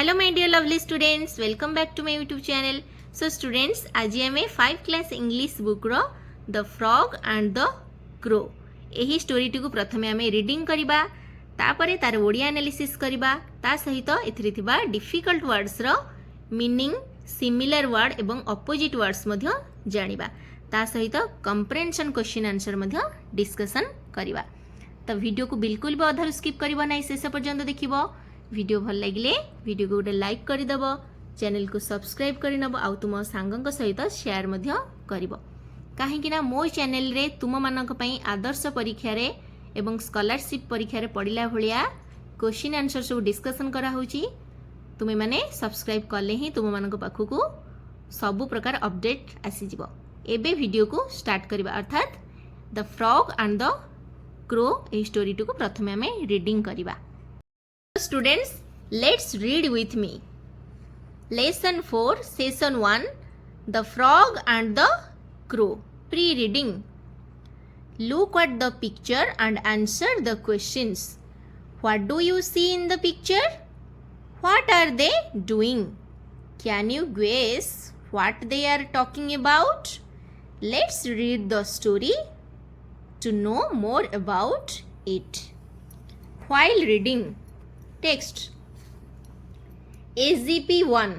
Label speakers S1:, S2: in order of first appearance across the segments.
S1: Hello my dear lovely students, welcome back to my YouTube channel. So students, आज आम 5 class English book रो the frog and the crow यही स्टोरीटी को प्रथमे आम रीडिंग करवा, तापरे तार ओडिया एनालिसिस करवा, ता सहित एथिरे थिबा डिफिकल्ट वर्ड्स रो मीनिंग, सिमिलर वर्ड एवं अपोजिट वर्ड्स मध्य जानिबा, ता सहित कंप्रेhension क्वेश्चन आंसर मध्य डिस्कशन करवा। तो वीडियो को बिल्कुल भी अधारू स्किप करबो नाही, शेष पर्यंत देखिबो। वीडियो भल लगे वीडियो को गोटे लाइक करदेव, चैनल को सब्सक्राइब करनब, आउ तुम सांगक सहित शेयर मध्य करिवो। काहेकि मो चैनल रे तुम मानक पई आदर्श परीक्षा रे एवं स्कॉलरशिप परीक्षा रे पढ़िला भलिया क्वेश्चन आंसर सब डिस्कशन करा होची। तुमे माने सब्सक्राइब कले ही तुम मानक पाखु को सब प्रकार अपडेट आसी जिवो। एबे वीडियो को स्टार्ट करबा, अर्थात the frog and the crow a story को प्रथमे हमें रीडिंग करबा। Students, let's read with me. Lesson 4, Session 1, The Frog and the Crow. Pre-reading. Look at the picture and answer the questions. What do you see in the picture? What are they doing? Can you guess what they are talking about? Let's read the story to know more about it. While reading, text SGP 1.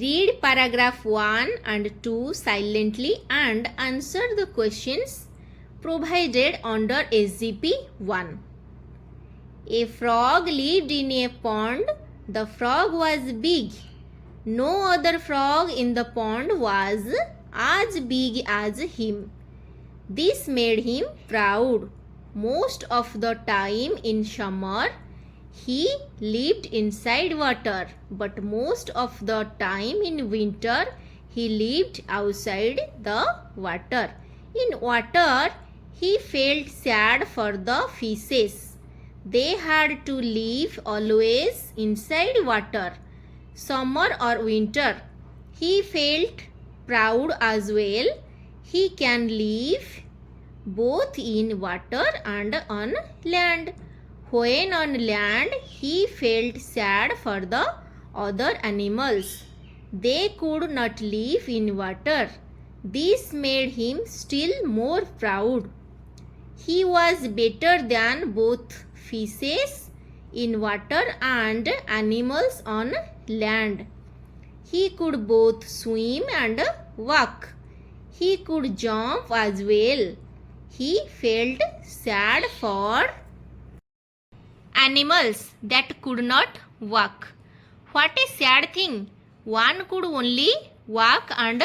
S1: Read paragraph 1 and 2 silently and answer the questions provided under SGP 1. A frog lived in a pond. The frog was big. No other frog in the pond was as big as him. This made him proud. Most of the time in summer, he lived inside water, but most of the time in winter, he lived outside the water. In water, he felt sad for the fishes. They had to live always inside water, summer or winter. He felt proud as well. He can live both in water and on land. When on land, he felt sad for the other animals. They could not live in water. This made him still more proud. He was better than both fishes in water and animals on land. He could both swim and walk. He could jump as well. He felt sad for animals that could not walk. What a sad thing! One could only walk and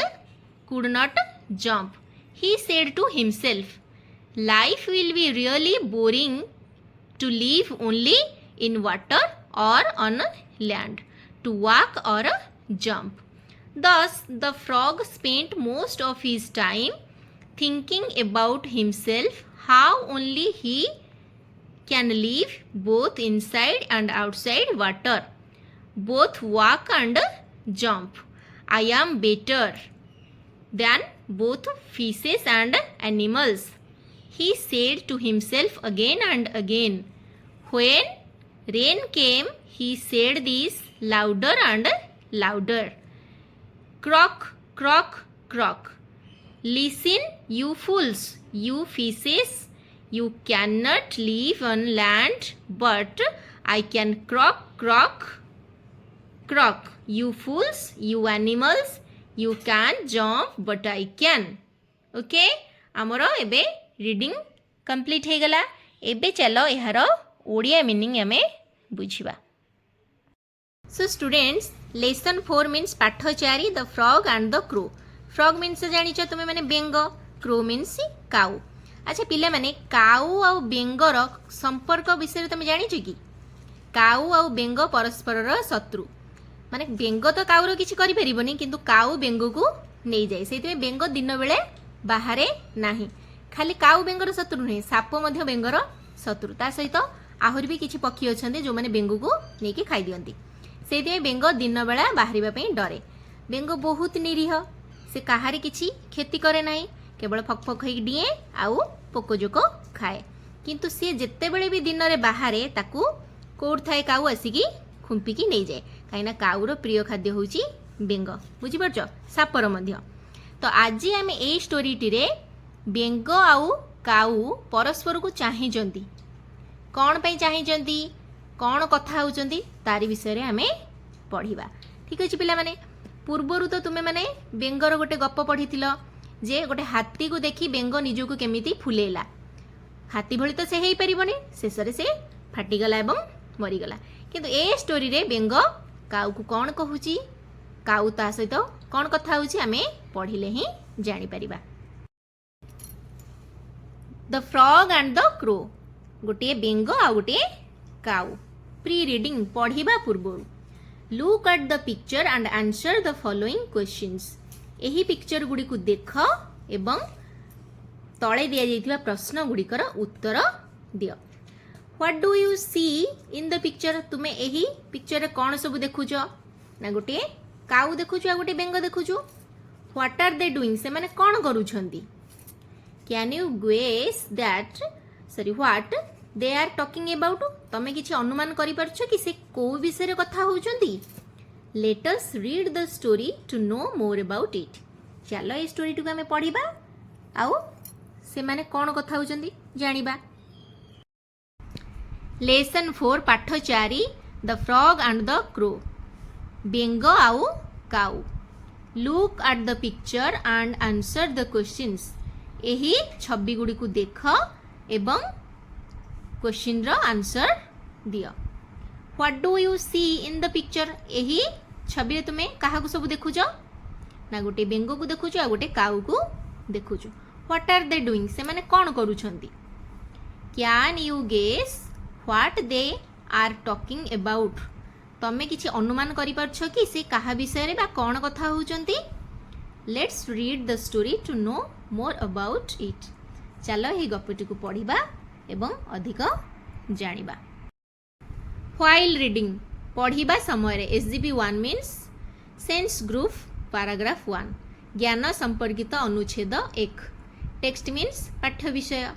S1: could not jump. He said to himself, life will be really boring to live only in water or on land, to walk or jump. Thus, the frog spent most of his time thinking about himself, how only he can live both inside and outside water, both walk and jump. I am better than both fishes and animals, he said to himself again and again. When rain came, he said this louder and louder. Croak, croak, croak. Listen, you fools, you fishes. You cannot live on land, but I can croak, croak, croak. You fools, you animals, you can jump, but I can. Okay? आमर एबे reading complete हो गला। एबे चलो यार Odia meaning आमे बुझिबा। So students, lesson 4 means पाठ 4 the frog and the crow. Frog means जानिଛ तुमे माने बेंग, क्रो मीन्स काऊ। अच्छा पिला माने काऊ आउ बेंगर संपर्क विषय तुम जानिछ कि? काऊ आउ बेंग परस्पर शत्रु। माने बेंग तो काऊर किछि करि परिबोनी, किंतु काऊ बेंग को नै जाय। सेति बेंग दिन बेले बाहरे नाही। खाली काऊ बेंगर शत्रु नै, साप मध्य बेंगर शत्रु। ता सहित आहुर भी किछि पक्षी अछन्ते जो माने बेंग को नै कि खाइ दियंती। सेति बेंग दिन बेला बाहरिबा पई डरे। बेंग बहुत निरीह, से काहारी किछि क्षति करे नाही, केवल फक फक होई डिए आउ पोकोजोक खाए। किंतु सी जिते बड़े भी दिन रे बाहरे ताकू कोड थाए काऊ आसिकी खुंपिकी नहीं जाए कहीं काउर प्रिय खाद्य होची बेंग बुझिपारछ सापर मध्य। तो आज आम ए स्टोरीटी रे बेंग आउ काऊ परस्पर को चाहिंचंती कौन पे चाहिंचंती कौन कथा होचंती तारी विषय रे आमे पढ़िबा। ठीक अछि पिला माने पूर्वरु तो तुमे माने बेंगर गोटे गप पढ़िथिल जे गोटे हाथी को देखी बेंग निजको केमिति फुलेला हाथी भली तो से हेई परिबनी शेष रे से फाटिगला एवं मरीगला किंतु ए स्टोरी रे बेंग काऊ को कौन कहूची काऊ ता सहित कौन कथा होची आमे पढ़िले ही जानि परिबा। The frog and the crow गोटे बेंग आ गोटे काऊ प्री रीडिंग पढ़िबा पूर्वरु look at the picture and answer the following questions एही पिक्चर गुडी को देख एवं तळे दिया जाइथिबा प्रश्न गुडीकर उत्तर दियो। What do you see in the picture तुमे एही पिक्चर रे कोन सब देखुचो ना गोटे काऊ देखुचो आ गोटे बेंग देखुचो। व्हाट आर दे डूइंग से माने कोन करूछंती can you guess that sorry what they are talking about तमे किछि अनुमान करि परछो कि से को विषय रे कथा होउचंती। Let us read the story to know more about it चलो ए स्टोरी टू हमें पढ़िबा आउ से माने कोन कथा होउचंती जानिबा। लेसन 4 पाठ 4 the frog and the crow बेंग आउ काऊ look at the picture and answer the questions एही छवि गुडी को देख एवं क्वेश्चन रो आंसर दियो। What do you see in the picture एही छवि रे तुमे काहा को सब देखुचो ना गोटे बेंग को देखुचो आ गोटे काऊ को देखुचो। व्हाट आर दे डूइंग से माने कोन करूछंती can you guess what they are talking about तमे किछि अनुमान करि परछो कि से काहा विषय रे बा कोन कथा होउचंती। Let's read the story to know more about it चलो ही गपटी को पढ़िबा एवं अधिक जानिबा। व्हाइल रीडिंग पढ़िबा समय रे SGP 1 means sense group paragraph 1 ज्ञान संपर्कित अनुच्छेद 1 टेक्स्ट मीन्स पाठ्य विषय।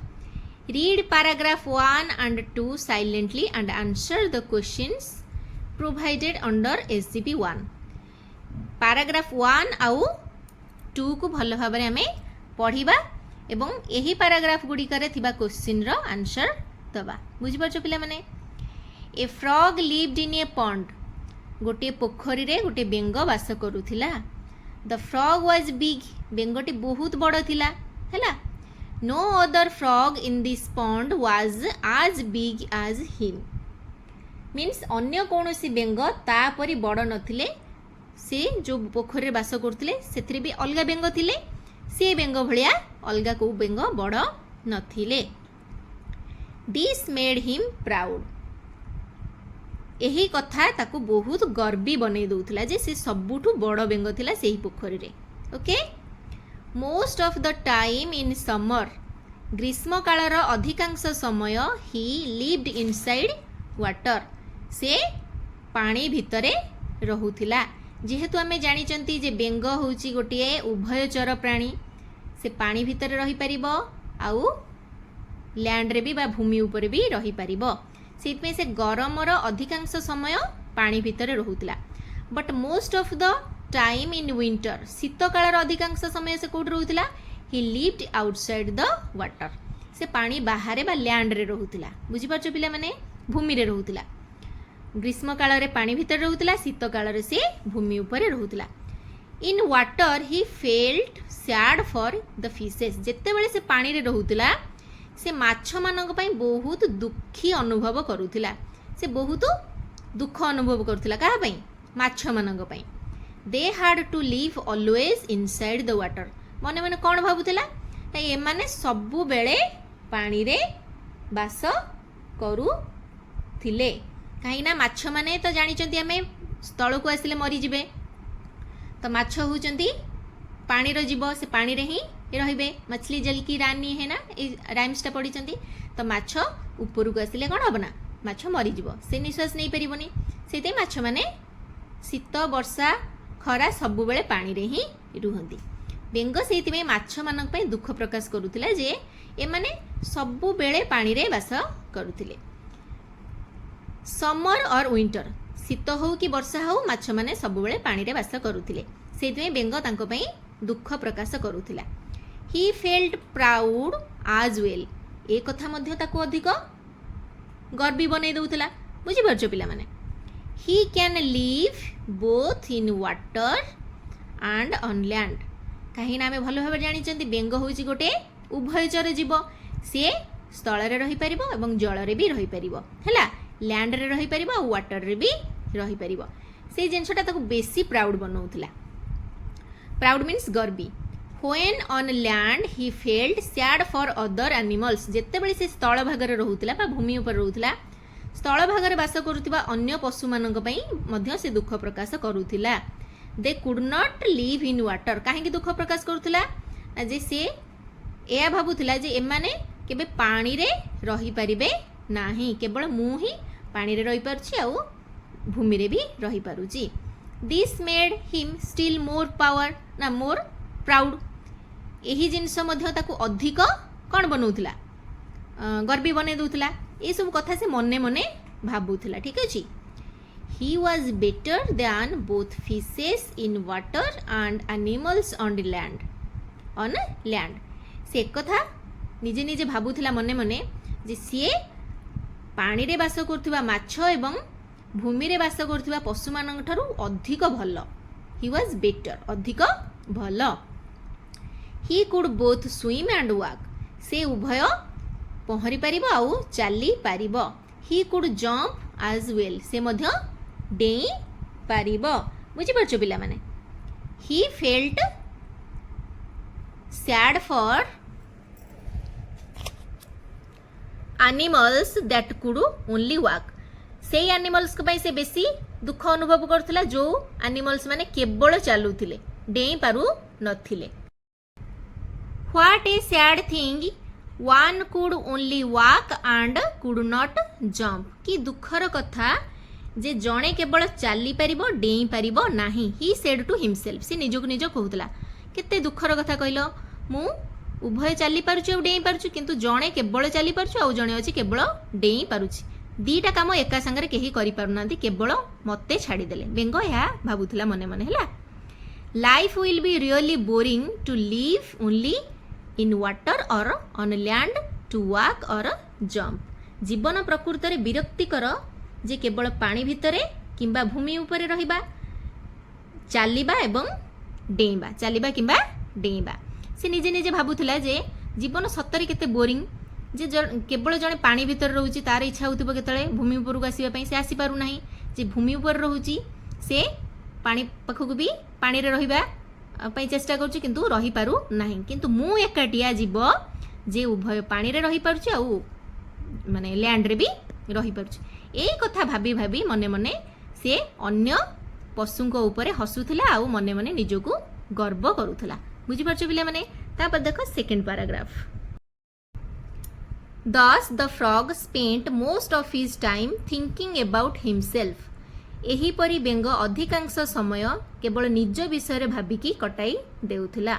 S1: Read paragraph 1 and 2 silently and answer the questions provided under SGP 1 paragraph 1 आउ 2 को भल भाव में आमे पढ़िबा एवं यही पैराग्राफ गुड़िकर थिबा क्वेश्चन रो आंसर दबा। बुझि परछो पिला माने a frog lived in a pond गोटे पोखरी रे गोटे बेंग वास करूथिला। द फ्रॉग वाज बिग बेंगटी बहुत बड़ थिला हैला। No other frog in this pond was as big as him means अन्य कोनोसी बेंग ता परी बड़ नथिले से जो पोखरी रे वास करथिले सेथरे भी अलगा बेंग थिले से बेंग भलिया अलगा को बेंग बड़ नथिले। दिस मेड हिम प्राउड यही कथा ताको बहुत गर्वी बनै दउथिला जे से सबुठु बड़ बेंग थिला सेही पोखरी रे। Okay most of the time in summer ग्रीष्म कालर अधिकांश समय ही लिव्ड इनसाइड वाटर से पानी भितरे रहुथिला। जेहेतु आमे जानिचंती जे बेंग होउची गोटिए उभयचर प्राणी से पानी भितर रही परिबो आउ लैंड रे भी बा भूमि ऊपर भी रही परिबो सेतमे से गरमर अधिकांश समय पानी भितर रहुतला। But most of the time in winter शीत कालर अधिकांश समय से कोड रहुतला he lived outside the water से पानी बाहर बा लैंड रे रहुतला। बुझि परछो पिला माने भूमि रे रहुतला ग्रीष्म काल रे पानी भितर रहुतला शीत काल रे से भूमि ऊपर रहुतला। In water he felt sad for the fishes जेते बेले से पानी रे रहुतला से माछ मानक पई बहुत दुखी अनुभव करूथिला से बहुत दुख अनुभव करूथिला काहा पई माछ मानक पई। They had to live always inside the water मने मने कोन भाबुथिला ए माने सबु बेले पानी रे बास करूथिले कहीं ना माछ माने तो जानिचंती आमे स्थल को आसिले मरी जिबे तो माछ होउचंती पानी रो जीव से पानी रे ही रहिबे मछली जल की रानी है ना राइम्स टा पढ़ी तो माछ ऊपर को आसिले कौन हम ना माछ मरी जीव से निश्वास नहीं पारिबनी से माछ माने शीत वर्षा खरा सबु बेले पानी रे ही रुहंती। बेंग से माछ मानक पई दुख प्रकाश करूथिला जे ए माने सबु बेले पानी रे बास करूथिले। समर और विंटर शीत हो कि वर्षा हो माछ माने सबुबले पानी रे बास करुथिले सेइतमे बेंग तांको पई दुख प्रकाश करुथिला ही फेल्ट प्राउड आज वेल ए कथा मध्य ताको अधिक गर्वी बनै दउथिला बुझि परछो पिला माने ही can live both in water and on land कहीं ना आम भल भाव जानी बेंग हूँ गोटे उभयचर जीव सी स्थल रे रही परिबो एवं जल रे भी रही परिबो हैला लैंड रे रही परिबो और वाटर रे भी रही परिबो से जिनसटा ताको बेसी प्राउड बनौथिला प्राउड मीन्स गर्वी when on land he felt sad for other animals जेते बेले से स्थल भाग रे रहउथिला बा भूमि ऊपर रहउथिला स्थल भाग रे बास करुथिबा अन्य पशु मानक पई मध्य से दुख प्रकाश करुथिला they could not live in water कहीं दुख प्रकाश करुथिला जे से एया भाबुथिला जे एमाने केबे पानी रे रही परिबे नाही केवल मु ही पानी रे रही परछि आ भूमि रे भी रही पारुछि this made him still more power ना मोर प्राउड एही जिनस मध्य ताकू अधिक कौन बनौथिला गर्वी बनै दउथिला ए सब कथा से मने मने भाबुथिला ठीक अछि he was better than both fishes in water and animals on land से कथा निजे निजे भाबुथिला मने मने जे सी पानी रे बास करथिबा माछ एवं भूमि रे बास करथिबा पशु मानक ठारू अधिक भल he was better अधिक भल he could both swim and walk से उभय पहरी पारिबो आउ चाली पारिबो he could jump as well से मध्य डेई पारिबो बुझि परछो पिला माने he felt sad for animals that could only walk से एनिमल्स को से बेसी दुख अनुभव करथिला जो एनिमल्स माने केवल चालुथिले डेई पारु नथिले what a sad thing one could only walk and could not jump कि दुखर कथा जे जणे केवल चाली पारिबो डेई पारिबो नाही ही सेड टू हिमसेल्फ से निजक निज कहूतला केते दुखर कथा कहलो मु उभय चाली पारुछु डेई पारुछु किंतु जणे केवल चाली पारुछु आ जणे अछि केवल डेई पारुछि दीटा काम एका संगे केही करि पारुनांती केवल मते छाडी देले बेंगो या भाबुतला मने मने हला life will be really boring to live only in water or on land to walk or jump जीवन प्रकृत रे विरक्तिकर जे केवल पानी भितरे किंबा भूमि ऊपर रहिबा चालिबा एवं डेइबा चालिबा किंबा डेइबा से निजे निजे भाबुथिला जे जीवन सतरे केते बोरिंग जे केवल जने पानी भितर रहउची तार इच्छा होतिबो केतळे भूमि ऊपर को आसीबा पई से आसी पारु नाही जे भूमि ऊपर रहउची से पानी पाखकु भी पानी रे रहिबा पई चेष्टा करूची किंतु रही पारु नाही किंतु मु एकाटिया जीव जे उभय पानी रे रही पारुची आ माने लैंड रे भी रही पारुची एई कथा भाबी भाबी मने मने से अन्य पशुंक ऊपर हसुथिला आ मने मने निजको गर्व करूथिला बुझी परछो पिले माने तापर देखो second paragraph Thus the frog spent most of his time thinking about himself एहीपरी बेंग अधिकांश समय केवल निज विषय भाबिकी कटाई देउथिला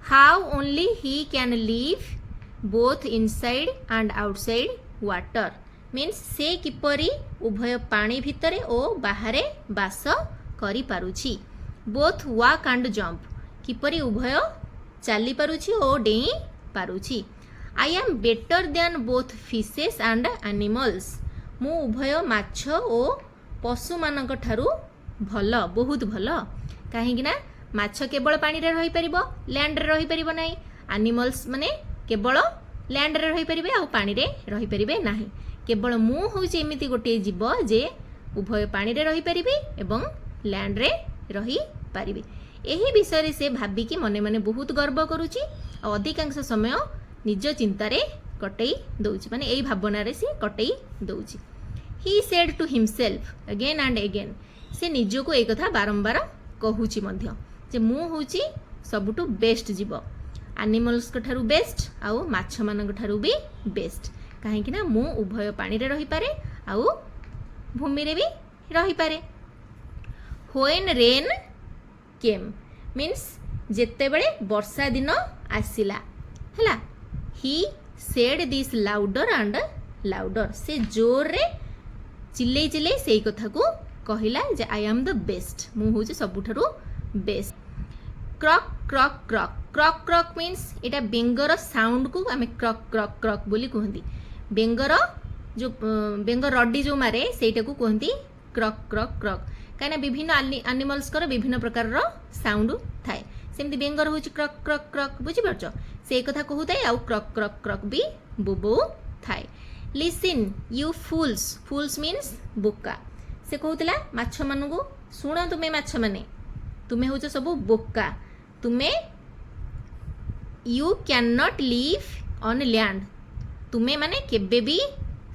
S1: how only he can live both inside and outside water means से किपरि उभय पानी भितरे और बाहरे बास करि पारुछि बोथ वॉक एंड जंप किपरि उभय चाली पारुछि और डेई पारुछि I am better than both fishes and animals मु उभय माछ और पशु मानक ठारू भल बहुत भल कहीं माछ केवल पानी रे रही परिबो लैंड रे रही परिबो नाही एनिमल्स माने केवल लैंड रे रही परिबे आ पानी रे रही परिबे नाही केवल मु होउची एमिति गोटे जीव जे उभय पानी रे रही परिबे एवं लैंड रे रही परिबे एही विषय से भाबी कि मने मने बहुत गर्व करूची आ अधिकांश समय निज चिंतारे कटई दउची माने एही भावना रे से कटई दउची he said to himself again and again से निजको एक कथा बारंबार कहूची मध्य जे मु होउची सबुटु बेस्ट जीव एनिमल्स को ठारू बेस्ट आउ माछ मानक ठारू भी बेस्ट काहे कि ना मु उभय पानी रे रही पारे आउ भूमि रे भी रही पारे व्हेन रेन केम मीन्स जेते बेले वर्षा दिन आसिला हला he said this louder and louder से जोर रे चिल्ले चिल्ले से कथा को कहला जे आई एम द बेस्ट मु हूँ सबुठारु बेस्ट क्रक क्रक क्रक क्रक क्रक मीन्स एटा बेंगर साउंड को आम क्रक क्रक क्रक बोली कहती बेंगर जो बेंग रडी जो मारे सेटा को कहती क्रक क्रक क्रक कहीं विभिन्न एनिमल्स विभिन्न प्रकार साउंड थाए सेमती बेंगर हूँ क्रक क्रक क्रक बुझीपार से कथा कहूए आउ क्रक क्रक क्रक भी बोबो थाए listen you fools fools means बोका से कहूला माछ मान को शुण तुम्हें माछ माने तुम्हें हूँ सब बोका तुम्हें you can not live on land तुम्हें माने केबे भी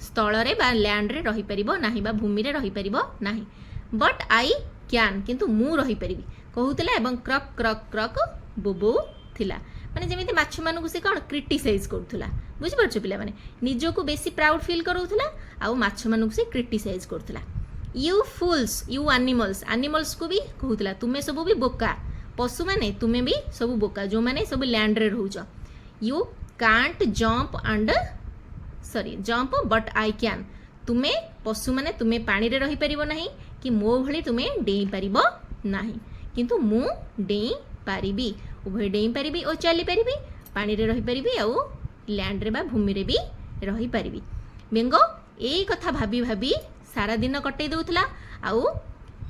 S1: स्थल बा लैंड रे रही परिबो नाही बा भूमि रे रही परिबो नाही बट आई कैन किंतु मु रही परिबी कहूला एवं क्रक क्रक क्रक बोबो थिला माने जेमिति माछ मान को से कौन क्रिटिसाइज करूला बुझिपारछ पिला माने निजको बेसी प्राउड फील करूला आउ माछ मान को से क्रिटिसाइज करूला you fools you animals animals को भी कहूला तुम्हें सब भी बोका पशु माने तुम्हें भी सब बोका जो माने सब लैंड रे रहउछ you can't jump and sorry jump but I can तुम्हें पशु माने तुम्हें पानी रे रही परिबो नाही कि मो भली तुम्हें डेई परिबो नाही किंतु मु डेई पारिबी उभय डेई पारिबी और चली पारिबी पानी रे रही पारिबी आउ लैंड रे बा भूमि रे भी रही पारिबी बेंग एई कथा भाबी भाबी सारा दिन कटै दउथला आउ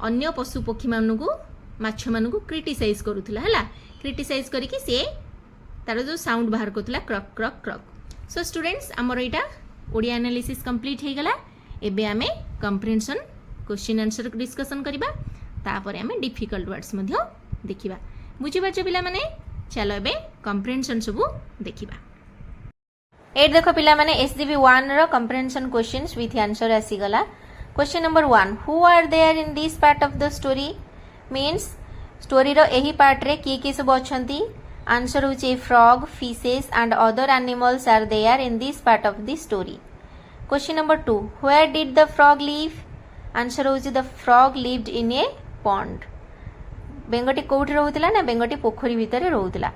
S1: अन्य पशु पक्षी मानकु माछ मानकु क्रिटिसाइज करूथला हला क्रिटिसाइज करिकि से तार जो साउंड बाहर करथला क्रक क्रक क्रक सो स्टूडेंट्स हमर एटा ओडिया एनालिसिस कंप्लीट हे गला एबे आमे कंप्रिहेंशन क्वेश्चन आंसर डिस्कशन करिबा तापर आमे डिफिकल्ट वर्ड्स मध्य देखिबा बुझि पाछ पिला माने चलो एबे कंप्रिहेंशन सब देखिबा एट देखो पिला माने एसजीबी 1 रो कंप्रिहेंशन क्वेश्चंस विथ आंसर आसी गला question number 1 who are there in this part of the story means story रो एही पार्ट रे की सब अछंती आंसर होचे frog fishes and other animals are there in this part of the story question number 2 where did the frog live answer होचे the frog lived in a pond बेंगटी कोठी रहउतला ना बेंगटी पोखरी भितर रहउतला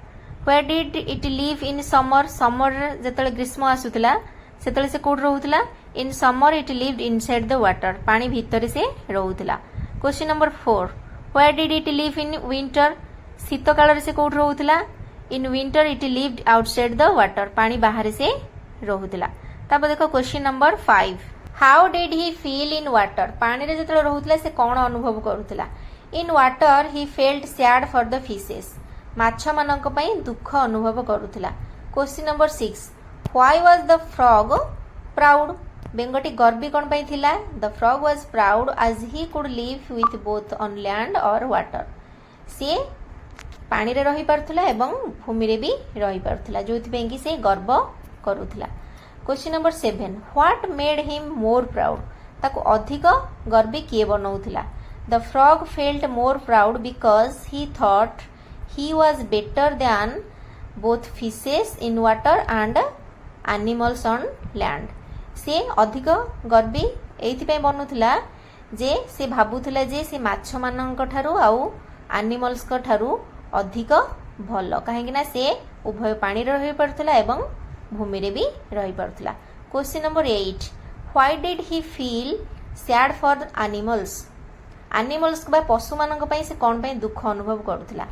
S1: where did it live in summer summer जेतले ग्रीष्म आसुतला सेतले से कोठ रहउतला in summer it lived inside the water पानी भितर से रहउतला question number 4 where did it live in winter शीत काल से कोठ रहउतला in winter it lived outside the water पानी बाहर से रहउतला तब देखो question number 5 how did he feel in water पानी रे जेतले रहउतला से कोन अनुभव करूतला in water he felt sad for the fishes माछ मानक पई दुख अनुभव करूतला question number 6 why was the frog proud बेंगटी गर्वी कोन पई थिला the frog was proud as he could live with both on land और वाटर से पानी रे रही पारथुला एवं भूमि रे भी रही पारथुला जोथि पे कि से गर्व करूथला question number 7 what made him more proud ताको अधिक गर्वी किए बनौथला the frog felt more proud because he thought he was better than both fishes in water and animals on land से अधिक गर्वी एथि पे बनौथला जे से भाबुथला जे से माछ मानक ठारू आउ एनिमल्स को ठारू अधिक भल कहीं से उभय पानी रही पारथला एवं भूमि रे भी रही पारथला question number 8 why did he feel sad for animals animals को पशु मानक पई से कोन पई दुख अनुभव करूथला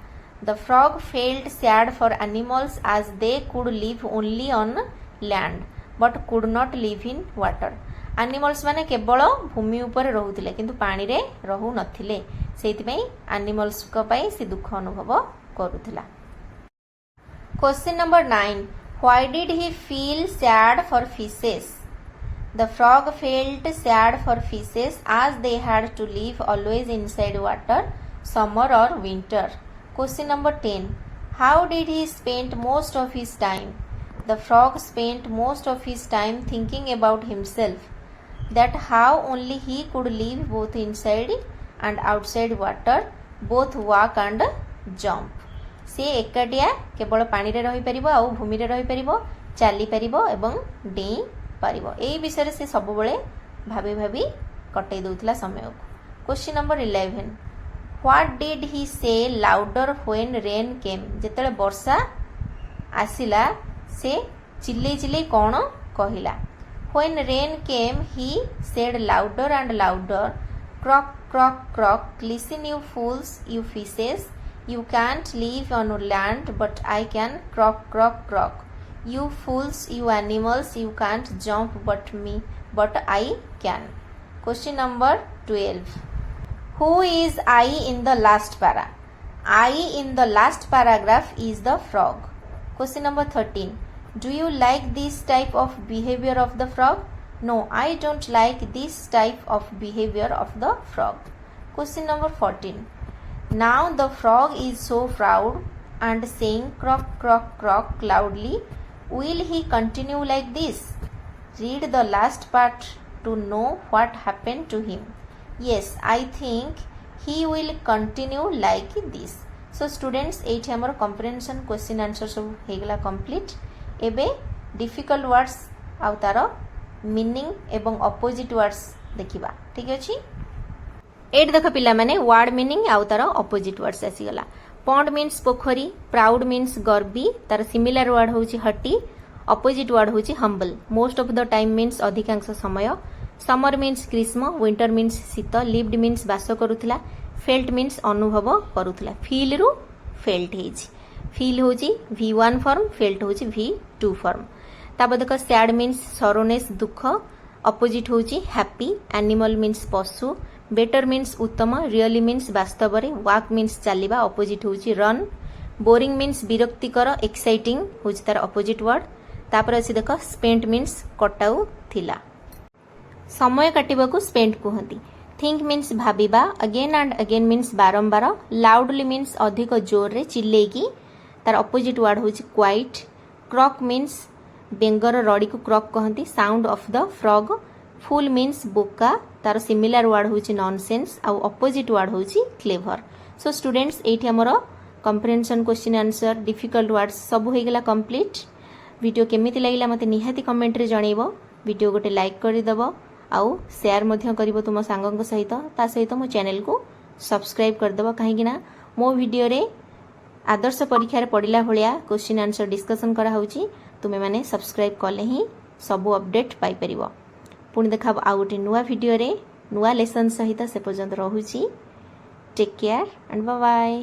S1: the frog felt sad for animals as they could live only on land but could not live in water animals माने केवल भूमि ऊपर रहउथिले किंतु पानी रे रहउ नथिले सेति पई एनिमल्स को पई से दुख अनुभव करूथला question number 9 why did he feel sad for fishes the frog felt sad for fishes as they had to live always inside water summer और winter question number 10 how did he spend most of his time the frog spent most of his time thinking about himself that how only he could live both inside and outside water both walk and jump से एकाटिया केवल पानी रे रही परिबो आ भूमि रे रही परिबो चाली परिबो एवं डेई परिबो एई विषय से सब बेले भाबी भाबी कटै दउतला समय को question number 11 what did he से लाउडर व्हेन रेन केम जेतले वर्षा आसिला से चिल्ले चिल्ले कोन कहिला When rain came, he said louder and louder, croak, Croak, croak, listen you fools, you fishes. You can't live on land, but I can. Croak, croak, croak. You fools, you animals, you can't jump but I can. Question number 12. Who is I in the last para? I in the last paragraph is the frog. Question number 13. Do you like this type of behavior of the frog? No, I don't like this type of behavior of the frog. Question number 14. Now the frog is so proud and saying croak, croak, croak loudly. Will he continue like this? Read the last part to know what happened to him. Yes, I think he will continue like this. So students, ଏଇଠି ଆମର comprehension question answer ସବୁ ହେଇଗଲା complete. ଏବେ difficult words ଆଉ ତାର meaning ଏବଂ opposite words ଦେଖିବା. ଠିକ ଅଛି? ଏଇଠି ଦେଖ ପିଲାମାନେ word meaning ଆଉ ତାର opposite words ଆସିଗଲା. Pond means ପୋଖରୀ, proud means ଗର୍ବୀ, ତାର similar word ହେଉଛି haughty, opposite word ହେଉଛି humble. Most of the time means ଅଧିକାଂଶ ସମୟ. Summer means ଗ୍ରୀଷ୍ମ, winter means ଶୀତ, lived means ବାସ କରୁଥିଲା, felt means ଅନୁଭବ କରୁଥିଲା. feel ରୁ felt ହେଇଛି. feel ହେଉଛି V1 form, felt ହେଉଛି V2 form. ତାପରେ ଦେଖ sad means sorrowness ଦୁଃଖ, opposite ହେଉଛି happy, animal means ପଶୁ, better means ଉତ୍ତମ, really means ବାସ୍ତବରେ, walk means ଚାଲିବା, opposite ହେଉଛି run, boring means ବିରକ୍ତିକର, exciting ହେଉଛି ତାର opposite word. ତାପରେ ଅଛି ଦେଖ spent means କଟାଉଥିଲା. ସମୟ କାଟିବାକୁ spent କୁହନ୍ତି. think means ଭାବିବା, again and again means ବାରମ୍ବାର, loudly means ଅଧିକ ଜୋରରେ ଚିଲେଇକି, ତାର opposite word ହେଉଛି quiet, croak means ବେଙ୍ଗର ରଡ଼ିକୁ କ୍ରକ୍ କହନ୍ତି, sound of the frog, full means ବୋକା, ତାର ସିମିଲାର ୱାର୍ଡ ହେଉଛି ନନସେନ୍ସ, ଆଉ ଅପୋଜିଟ୍ ୱାର୍ଡ ହେଉଛି କ୍ଲେଭର. ସୋ ଷ୍ଟୁଡେଣ୍ଟସ୍ ଏଇଠି ଆମର comprehension question answer, difficult ward ସବୁ ହେଇଗଲା କମ୍ପ୍ଲିଟ୍. ଭିଡ଼ିଓ କେମିତି ଲାଗିଲା ମୋତେ ନିହାତି କମେଣ୍ଟରେ ଜଣାଇବ. ଭିଡ଼ିଓ ଗୋଟେ ଲାଇକ୍ କରିଦେବ ଆଉ ସେୟାର ମଧ୍ୟ କରିବ ତୁମ ସାଙ୍ଗଙ୍କ ସହିତ. ତା ସହିତ ମୋ ଚ୍ୟାନେଲକୁ ସବସ୍କ୍ରାଇବ୍ କରିଦେବ, କାହିଁକିନା ମୋ ଭିଡ଼ିଓରେ ଆଦର୍ଶ ପରୀକ୍ଷାରେ ପଡ଼ିଲା ଭଳିଆ କ୍ୱେଶ୍ଚିନ୍ ଆନ୍ସର ଡିସ୍କସନ୍ କରାହେଉଛି. ତୁମେମାନେ ସବସ୍କ୍ରାଇବ୍ କଲେ ହିଁ ସବୁ ଅପଡେଟ୍ ପାଇପାରିବ. ପୁଣି ଦେଖାବ ଆଉ ଗୋଟେ ନୂଆ ଭିଡ଼ିଓରେ ନୂଆ ଲେସନ୍ ସହିତ. ସେ ପର୍ଯ୍ୟନ୍ତ ରହୁଛି. Take care and bye bye.